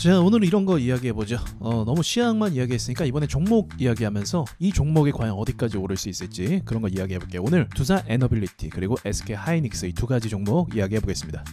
자, 오늘은 이런 거 이야기해보죠. 너무 시향만 이야기했으니까 이번에 종목 이야기하면서 이 종목이 과연 어디까지 오를 수 있을지 그런 거 이야기해볼게요. 오늘 두산 에너빌리티 그리고 SK 하이닉스 이 두 가지 종목 이야기해보겠습니다.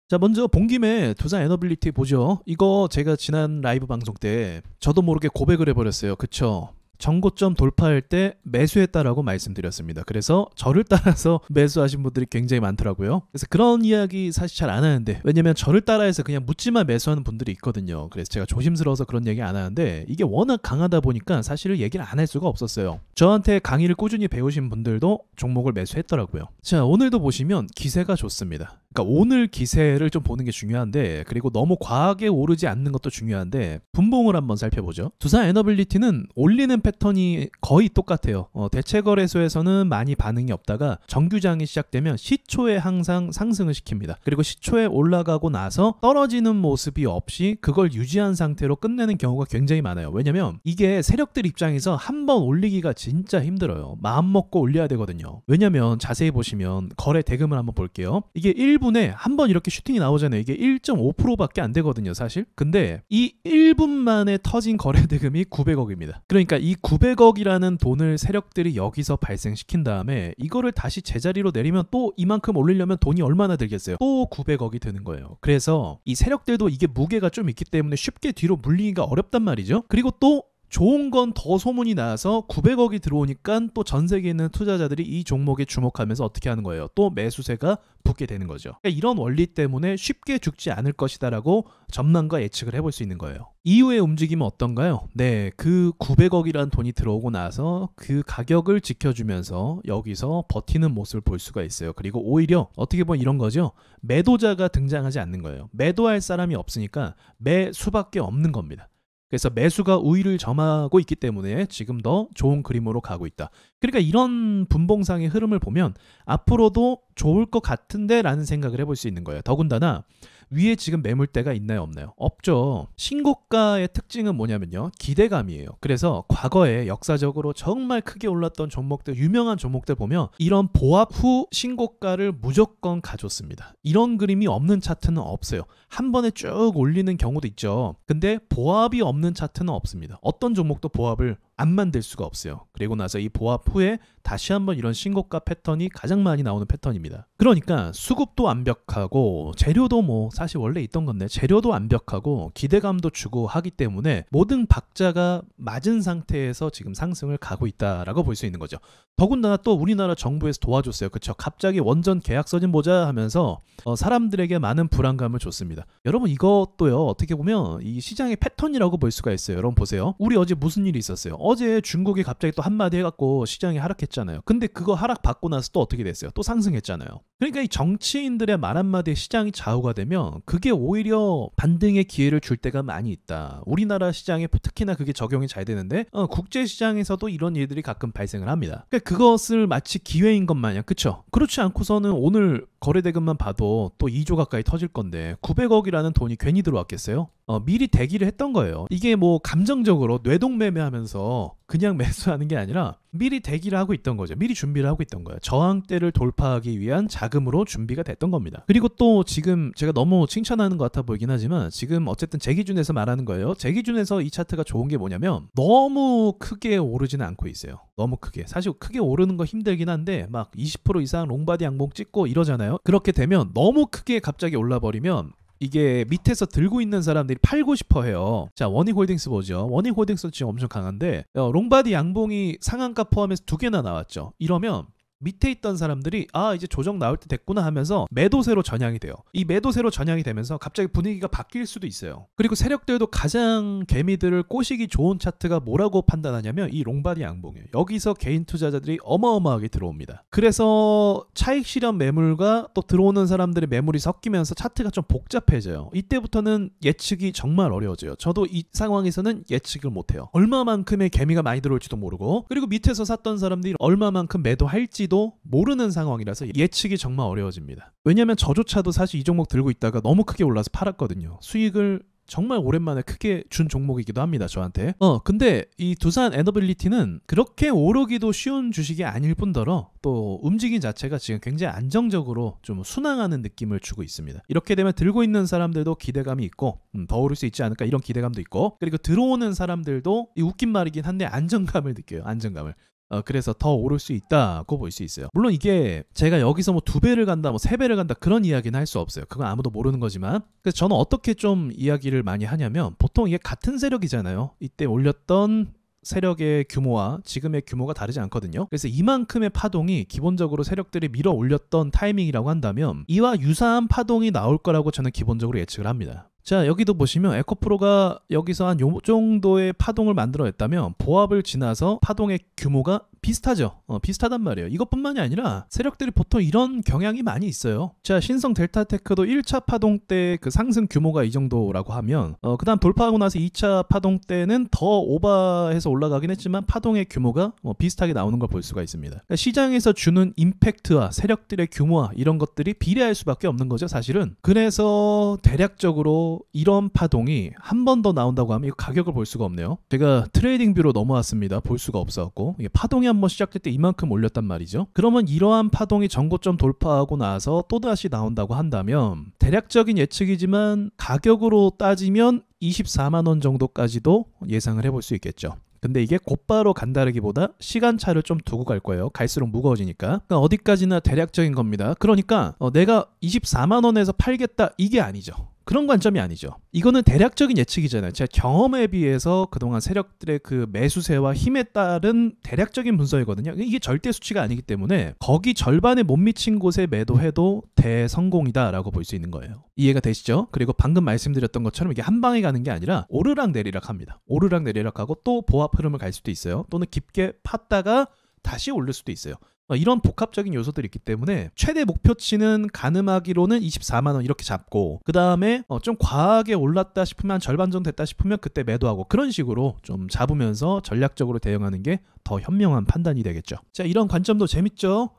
자, 먼저 본 김에 두산 에너빌리티 보죠. 이거 제가 지난 라이브 방송 때 저도 모르게 고백을 해버렸어요. 그쵸? 정고점 돌파할 때 매수했다라고 말씀드렸습니다. 그래서 저를 따라서 매수하신 분들이 굉장히 많더라고요. 그래서 그런 이야기 사실 잘 안 하는데, 왜냐면 저를 따라해서 그냥 묻지만 매수하는 분들이 있거든요. 그래서 제가 조심스러워서 그런 얘기 안 하는데, 이게 워낙 강하다 보니까 사실은 얘기를 안 할 수가 없었어요. 저한테 강의를 꾸준히 배우신 분들도 종목을 매수했더라고요. 자, 오늘도 보시면 기세가 좋습니다. 그러니까 오늘 기세를 좀 보는 게 중요한데, 그리고 너무 과하게 오르지 않는 것도 중요한데, 분봉을 한번 살펴보죠. 두산 에너빌리티는 올리는 패턴이 거의 똑같아요. 대체거래소에서는 많이 반응이 없다가 정규장이 시작되면 시초에 항상 상승을 시킵니다. 그리고 시초에 올라가고 나서 떨어지는 모습이 없이 그걸 유지한 상태로 끝내는 경우가 굉장히 많아요. 왜냐면 이게 세력들 입장에서 한번 올리기가 진짜 힘들어요. 마음 먹고 올려야 되거든요. 왜냐면 자세히 보시면 거래 대금을 한번 볼게요. 이게 1분에 한번 이렇게 슈팅이 나오잖아요. 이게 1.5%밖에 안 되거든요, 사실. 근데 이 1분 만에 터진 거래 대금이 900억입니다. 그러니까 이 900억이라는 돈을 세력들이 여기서 발생시킨 다음에 이거를 다시 제자리로 내리면 또 이만큼 올리려면 돈이 얼마나 들겠어요? 또 900억이 드는 거예요. 그래서 이 세력들도 이게 무게가 좀 있기 때문에 쉽게 뒤로 물리기가 어렵단 말이죠. 그리고 또 좋은 건 더 소문이 나서 900억이 들어오니까 또 전 세계에 있는 투자자들이 이 종목에 주목하면서 어떻게 하는 거예요? 또 매수세가 붙게 되는 거죠. 그러니까 이런 원리 때문에 쉽게 죽지 않을 것이다 라고 전망과 예측을 해볼 수 있는 거예요. 이후의 움직임은 어떤가요? 네, 그 900억이라는 돈이 들어오고 나서 그 가격을 지켜주면서 여기서 버티는 모습을 볼 수가 있어요. 그리고 오히려 어떻게 보면 이런 거죠. 매도자가 등장하지 않는 거예요. 매도할 사람이 없으니까 매수밖에 없는 겁니다. 그래서 매수가 우위를 점하고 있기 때문에 지금 더 좋은 그림으로 가고 있다. 그러니까 이런 분봉상의 흐름을 보면 앞으로도 좋을 것 같은데 라는 생각을 해볼 수 있는 거예요. 더군다나 위에 지금 매물대가 있나요 없나요? 없죠. 신고가의 특징은 뭐냐면요, 기대감이에요. 그래서 과거에 역사적으로 정말 크게 올랐던 종목들, 유명한 종목들 보면 이런 보합 후 신고가를 무조건 가졌습니다. 이런 그림이 없는 차트는 없어요. 한 번에 쭉 올리는 경우도 있죠. 근데 보합이 없는 차트는 없습니다. 어떤 종목도 보합을 안 만들 수가 없어요. 그리고 나서 이 보합 후에 다시 한번 이런 신고가 패턴이 가장 많이 나오는 패턴입니다. 그러니까 수급도 완벽하고 재료도 뭐 사실 원래 있던 건데 재료도 완벽하고 기대감도 주고 하기 때문에 모든 박자가 맞은 상태에서 지금 상승을 가고 있다라고 볼 수 있는 거죠. 더군다나 또 우리나라 정부에서 도와줬어요. 그쵸? 갑자기 원전 계약서 좀 보자 하면서 사람들에게 많은 불안감을 줬습니다. 여러분 이것도요, 어떻게 보면 이 시장의 패턴이라고 볼 수가 있어요. 여러분 보세요. 우리 어제 무슨 일이 있었어요? 어제 중국이 갑자기 또 한마디 해갖고 시장이 하락했잖아요. 근데 그거 하락받고 나서 또 어떻게 됐어요? 또 상승했잖아요. 그러니까 이 정치인들의 말 한마디에 시장이 좌우가 되면 그게 오히려 반등의 기회를 줄 때가 많이 있다. 우리나라 시장에 특히나 그게 적용이 잘 되는데 국제시장에서도 이런 일들이 가끔 발생을 합니다. 그러니까 그것을 마치 기회인 것 마냥, 그쵸? 그렇지 않고서는 오늘 거래대금만 봐도 또 2조 가까이 터질 건데 900억이라는 돈이 괜히 들어왔겠어요? 미리 대기를 했던 거예요. 이게 뭐 감정적으로 뇌동매매하면서 그냥 매수하는 게 아니라 미리 대기를 하고 있던 거죠. 미리 준비를 하고 있던 거예요. 저항대를 돌파하기 위한 자금으로 준비가 됐던 겁니다. 그리고 또 지금 제가 너무 칭찬하는 것 같아 보이긴 하지만 지금 어쨌든 제 기준에서 말하는 거예요. 제 기준에서 이 차트가 좋은 게 뭐냐면 너무 크게 오르지는 않고 있어요. 너무 크게. 사실 크게 오르는 거 힘들긴 한데 막 20% 이상 롱바디 양봉 찍고 이러잖아요. 그렇게 되면 너무 크게 갑자기 올라버리면 이게 밑에서 들고 있는 사람들이 팔고 싶어 해요. 자, 원익홀딩스 보죠. 원익홀딩스 지금 엄청 강한데 롱바디 양봉이 상한가 포함해서 2개나 나왔죠. 이러면 밑에 있던 사람들이 이제 조정 나올 때 됐구나 하면서 매도세로 전향이 돼요. 이 매도세로 전향이 되면서 갑자기 분위기가 바뀔 수도 있어요. 그리고 세력들도 가장 개미들을 꼬시기 좋은 차트가 뭐라고 판단하냐면 이 롱바디 양봉이에요. 여기서 개인 투자자들이 어마어마하게 들어옵니다. 그래서 차익 실현 매물과 또 들어오는 사람들의 매물이 섞이면서 차트가 좀 복잡해져요. 이때부터는 예측이 정말 어려워져요. 저도 이 상황에서는 예측을 못해요. 얼마만큼의 개미가 많이 들어올지도 모르고, 그리고 밑에서 샀던 사람들이 얼마만큼 매도할지 모르는 상황이라서 예측이 정말 어려워집니다. 왜냐하면 저조차도 사실 이 종목 들고 있다가 너무 크게 올라서 팔았거든요. 수익을 정말 오랜만에 크게 준 종목이기도 합니다, 저한테. 근데 이 두산 에너빌리티는 그렇게 오르기도 쉬운 주식이 아닐 뿐더러 또 움직임 자체가 지금 굉장히 안정적으로 좀 순항하는 느낌을 주고 있습니다. 이렇게 되면 들고 있는 사람들도 기대감이 있고 더 오를 수 있지 않을까 이런 기대감도 있고, 그리고 들어오는 사람들도 이 웃긴 말이긴 한데 안정감을 느껴요. 안정감을. 그래서 더 오를 수 있다고 볼 수 있어요. 물론 이게 제가 여기서 뭐 2배를 간다, 뭐 3배를 간다 그런 이야기는 할 수 없어요. 그건 아무도 모르는 거지만. 그래서 저는 어떻게 좀 이야기를 많이 하냐면, 보통 이게 같은 세력이잖아요. 이때 올렸던 세력의 규모와 지금의 규모가 다르지 않거든요. 그래서 이만큼의 파동이 기본적으로 세력들이 밀어 올렸던 타이밍이라고 한다면 이와 유사한 파동이 나올 거라고 저는 기본적으로 예측을 합니다. 자, 여기도 보시면 에코프로가 여기서 한 요 정도의 파동을 만들어냈다면 보합을 지나서 파동의 규모가 비슷하죠. 비슷하단 말이에요. 이것뿐만이 아니라 세력들이 보통 이런 경향이 많이 있어요. 자, 신성 델타테크도 1차 파동 때 그 상승 규모가 이 정도라고 하면 그 다음 돌파하고 나서 2차 파동 때는 더 오버해서 올라가긴 했지만 파동의 규모가 비슷하게 나오는 걸 볼 수가 있습니다. 그러니까 시장에서 주는 임팩트와 세력들의 규모와 이런 것들이 비례할 수밖에 없는 거죠, 사실은. 그래서 대략적으로 이런 파동이 한 번 더 나온다고 하면 이거 가격을 볼 수가 없네요. 제가 트레이딩 뷰로 넘어왔습니다. 볼 수가 없어갖고. 이게 파동이 한번 시작될 때 이만큼 올렸단 말이죠. 그러면 이러한 파동이 전고점 돌파하고 나서 또다시 나온다고 한다면 대략적인 예측이지만 가격으로 따지면 24만원 정도까지도 예상을 해볼 수 있겠죠. 근데 이게 곧바로 간다르기보다 시간차를 좀 두고 갈 거예요. 갈수록 무거워지니까. 그러니까 어디까지나 대략적인 겁니다. 그러니까 내가 24만원에서 팔겠다 이게 아니죠. 그런 관점이 아니죠. 이거는 대략적인 예측이잖아요. 제 경험에 비해서 그동안 세력들의 그 매수세와 힘에 따른 대략적인 분석이거든요. 이게 절대 수치가 아니기 때문에 거기 절반에 못 미친 곳에 매도해도 대성공이다라고 볼 수 있는 거예요. 이해가 되시죠? 그리고 방금 말씀드렸던 것처럼 이게 한 방에 가는 게 아니라 오르락 내리락 합니다. 오르락 내리락하고 또 보합 흐름을 갈 수도 있어요. 또는 깊게 팠다가 다시 오를 수도 있어요. 이런 복합적인 요소들이 있기 때문에 최대 목표치는 가늠하기로는 24만원 이렇게 잡고, 그 다음에 좀 과하게 올랐다 싶으면 절반 정도 됐다 싶으면 그때 매도하고, 그런 식으로 좀 잡으면서 전략적으로 대응하는 게 더 현명한 판단이 되겠죠. 자, 이런 관점도 재밌죠?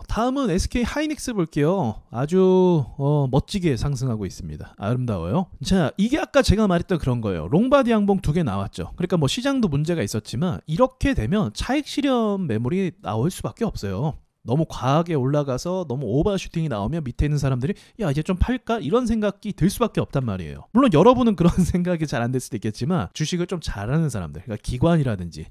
다음은 SK 하이닉스 볼게요. 아주 멋지게 상승하고 있습니다. 아름다워요. 자, 이게 아까 제가 말했던 그런 거예요. 롱바디 양봉 2개 나왔죠. 그러니까 뭐 시장도 문제가 있었지만 이렇게 되면 차익 실현 매물이 나올 수밖에 없어요. 너무 과하게 올라가서 너무 오버슈팅이 나오면 밑에 있는 사람들이 야, 이제 좀 팔까? 이런 생각이 들 수밖에 없단 말이에요. 물론 여러분은 그런 생각이 잘 안 될 수도 있겠지만 주식을 좀 잘하는 사람들, 그러니까 기관이라든지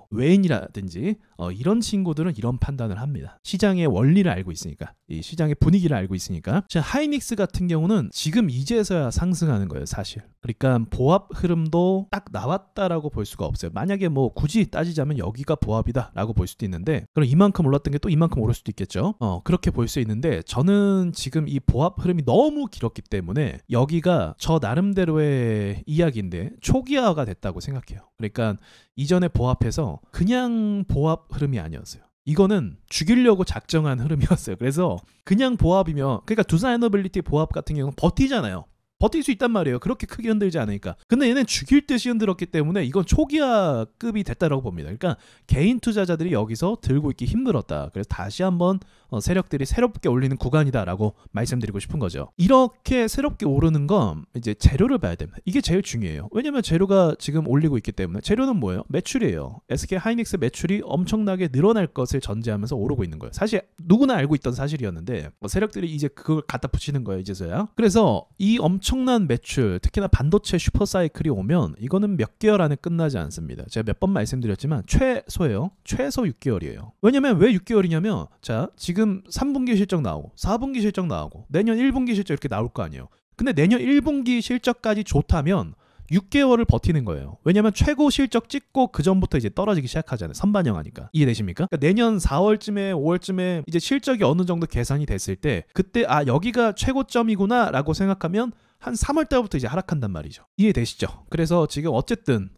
외인이라든지 이런 친구들은 이런 판단을 합니다. 시장의 원리를 알고 있으니까, 이 시장의 분위기를 알고 있으니까. 자, 하이닉스 같은 경우는 지금 이제서야 상승하는 거예요, 사실. 그러니까 보합 흐름도 딱 나왔다라고 볼 수가 없어요. 만약에 뭐 굳이 따지자면 여기가 보합이다라고 볼 수도 있는데, 그럼 이만큼 올랐던 게 또 이만큼 오를 수도 있겠죠. 그렇게 볼 수 있는데, 저는 지금 이 보합 흐름이 너무 길었기 때문에 여기가 저 나름대로의 이야기인데 초기화가 됐다고 생각해요. 그러니까 이전에 보합해서 그냥 보합 흐름이 아니었어요. 이거는 죽이려고 작정한 흐름이었어요. 그래서 그냥 보합이면, 그러니까 두산 에너빌리티 보합 같은 경우는 버티잖아요. 버틸 수 있단 말이에요. 그렇게 크게 흔들지 않으니까. 근데 얘는 죽일 듯이 흔들었기 때문에 이건 초기화급이 됐다라고 봅니다. 그러니까 개인 투자자들이 여기서 들고 있기 힘들었다. 그래서 다시 한번 세력들이 새롭게 올리는 구간이다라고 말씀드리고 싶은 거죠. 이렇게 새롭게 오르는 건 이제 재료를 봐야 됩니다. 이게 제일 중요해요. 왜냐면 재료가 지금 올리고 있기 때문에. 재료는 뭐예요? 매출이에요. SK 하이닉스 매출이 엄청나게 늘어날 것을 전제하면서 오르고 있는 거예요. 사실 누구나 알고 있던 사실이었는데 세력들이 이제 그걸 갖다 붙이는 거예요, 이제서야. 그래서 이 엄청난 매출, 특히나 반도체 슈퍼사이클이 오면 이거는 몇 개월 안에 끝나지 않습니다. 제가 몇 번 말씀드렸지만 최소예요. 최소 6개월이에요. 왜냐면 왜 6개월이냐면, 자, 지금 3분기 실적 나오고 4분기 실적 나오고 내년 1분기 실적 이렇게 나올 거 아니에요. 근데 내년 1분기 실적까지 좋다면 6개월을 버티는 거예요. 왜냐면 최고 실적 찍고 그 전부터 이제 떨어지기 시작하잖아요. 선반영하니까. 이해되십니까? 그러니까 내년 4월쯤에 5월쯤에 이제 실적이 어느 정도 계산이 됐을 때 그때 여기가 최고점이구나 라고 생각하면 한 3월 달부터 이제 하락한단 말이죠. 이해되시죠? 그래서 지금 어쨌든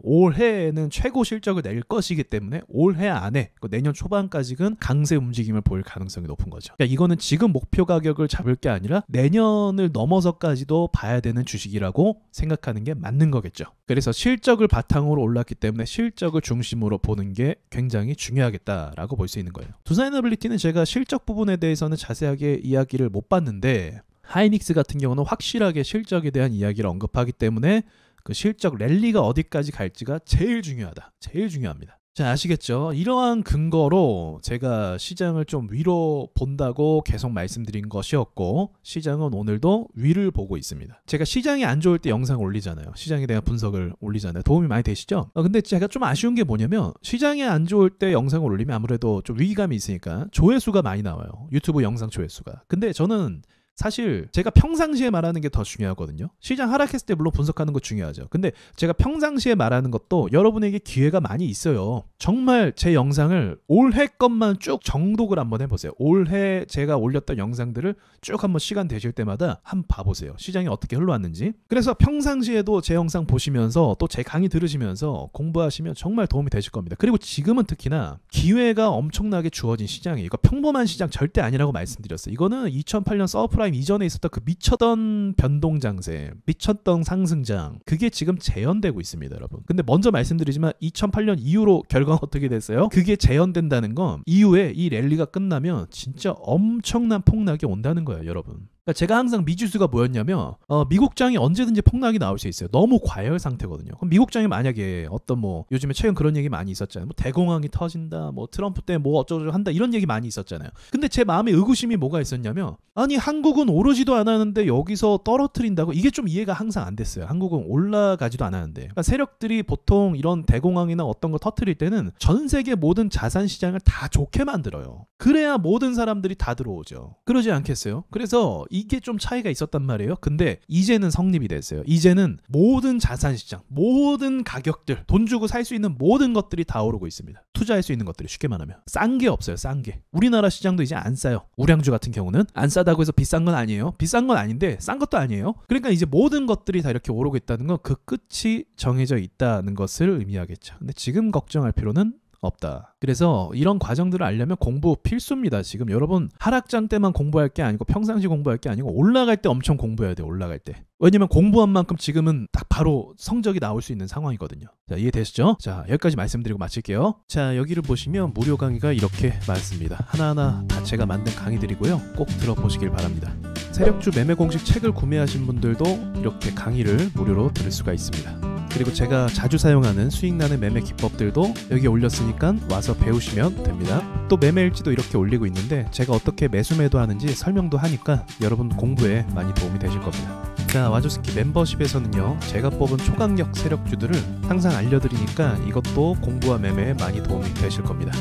올해에는 최고 실적을 낼 것이기 때문에 올해 안에 내년 초반까지는 강세 움직임을 보일 가능성이 높은 거죠. 그러니까 이거는 지금 목표 가격을 잡을 게 아니라 내년을 넘어서까지도 봐야 되는 주식이라고 생각하는 게 맞는 거겠죠. 그래서 실적을 바탕으로 올랐기 때문에 실적을 중심으로 보는 게 굉장히 중요하겠다라고 볼 수 있는 거예요. 두산 에너빌리티는 제가 실적 부분에 대해서는 자세하게 이야기를 못 봤는데 하이닉스 같은 경우는 확실하게 실적에 대한 이야기를 언급하기 때문에 그 실적 랠리가 어디까지 갈지가 제일 중요하다. 제일 중요합니다. 자, 아시겠죠? 이러한 근거로 제가 시장을 좀 위로 본다고 계속 말씀드린 것이었고, 시장은 오늘도 위를 보고 있습니다. 제가 시장이 안 좋을 때 영상을 올리잖아요. 시장에 대한 분석을 올리잖아요. 도움이 많이 되시죠? 근데 제가 좀 아쉬운 게 뭐냐면, 시장이 안 좋을 때 영상을 올리면 아무래도 좀 위기감이 있으니까 조회수가 많이 나와요. 유튜브 영상 조회수가. 근데 저는 사실 제가 평상시에 말하는 게 더 중요하거든요. 시장 하락했을 때 물론 분석하는 거 중요하죠. 근데 제가 평상시에 말하는 것도 여러분에게 기회가 많이 있어요. 정말 제 영상을 올해 것만 쭉 정독을 한번 해보세요. 올해 제가 올렸던 영상들을 쭉 한번 시간 되실 때마다 한번 봐보세요. 시장이 어떻게 흘러왔는지. 그래서 평상시에도 제 영상 보시면서 또 제 강의 들으시면서 공부하시면 정말 도움이 되실 겁니다. 그리고 지금은 특히나 기회가 엄청나게 주어진 시장이에요. 이거 평범한 시장 절대 아니라고 말씀드렸어요. 이거는 2008년 서브프라임 이전에 있었던 그 미쳤던 변동장세, 미쳤던 상승장, 그게 지금 재현되고 있습니다, 여러분. 근데 먼저 말씀드리지만 2008년 이후로 결과가 어떻게 됐어요? 그게 재현된다는 건 이후에 이 랠리가 끝나면 진짜 엄청난 폭락이 온다는 거예요, 여러분. 그러니까 제가 항상 미지수가 뭐였냐면 미국장이 언제든지 폭락이 나올 수 있어요. 너무 과열 상태거든요. 그럼 미국장이 만약에 어떤 뭐 요즘에 최근 그런 얘기 많이 있었잖아요. 뭐 대공황이 터진다, 뭐 트럼프 때문에 뭐 어쩌고저쩌고 한다, 이런 얘기 많이 있었잖아요. 근데 제 마음에 의구심이 뭐가 있었냐면, 아니 한국은 오르지도 않았는데 여기서 떨어뜨린다고? 이게 좀 이해가 항상 안 됐어요. 한국은 올라가지도 않았는데. 그러니까 세력들이 보통 이런 대공황이나 어떤 거 터뜨릴 때는 전 세계 모든 자산 시장을 다 좋게 만들어요. 그래야 모든 사람들이 다 들어오죠. 그러지 않겠어요? 그래서 이게 좀 차이가 있었단 말이에요. 근데 이제는 성립이 됐어요. 이제는 모든 자산 시장, 모든 가격들, 돈 주고 살 수 있는 모든 것들이 다 오르고 있습니다. 투자할 수 있는 것들이, 쉽게 말하면 싼 게 없어요. 싼 게. 우리나라 시장도 이제 안 싸요. 우량주 같은 경우는 안 싸다고 해서 비싼 건 아니에요. 비싼 건 아닌데 싼 것도 아니에요. 그러니까 이제 모든 것들이 다 이렇게 오르고 있다는 건 그 끝이 정해져 있다는 것을 의미하겠죠. 근데 지금 걱정할 필요는 없다. 그래서 이런 과정들을 알려면 공부 필수입니다. 지금 여러분 하락장 때만 공부할 게 아니고 평상시 공부할 게 아니고 올라갈 때 엄청 공부해야 돼요. 올라갈 때. 왜냐면 공부한 만큼 지금은 딱 바로 성적이 나올 수 있는 상황이거든요. 자, 이해되시죠? 자, 여기까지 말씀드리고 마칠게요. 자, 여기를 보시면 무료 강의가 이렇게 많습니다. 하나하나 다 제가 만든 강의들이고요. 꼭 들어보시길 바랍니다. 세력주 매매 공식 책을 구매하신 분들도 이렇게 강의를 무료로 들을 수가 있습니다. 그리고 제가 자주 사용하는 수익나는 매매 기법들도 여기에 올렸으니까 와서 배우시면 됩니다. 또 매매일지도 이렇게 올리고 있는데 제가 어떻게 매수 매도하는지 설명도 하니까 여러분 공부에 많이 도움이 되실 겁니다. 자, 와조스키 멤버십에서는요, 제가 뽑은 초강력 세력주들을 항상 알려드리니까 이것도 공부와 매매에 많이 도움이 되실 겁니다.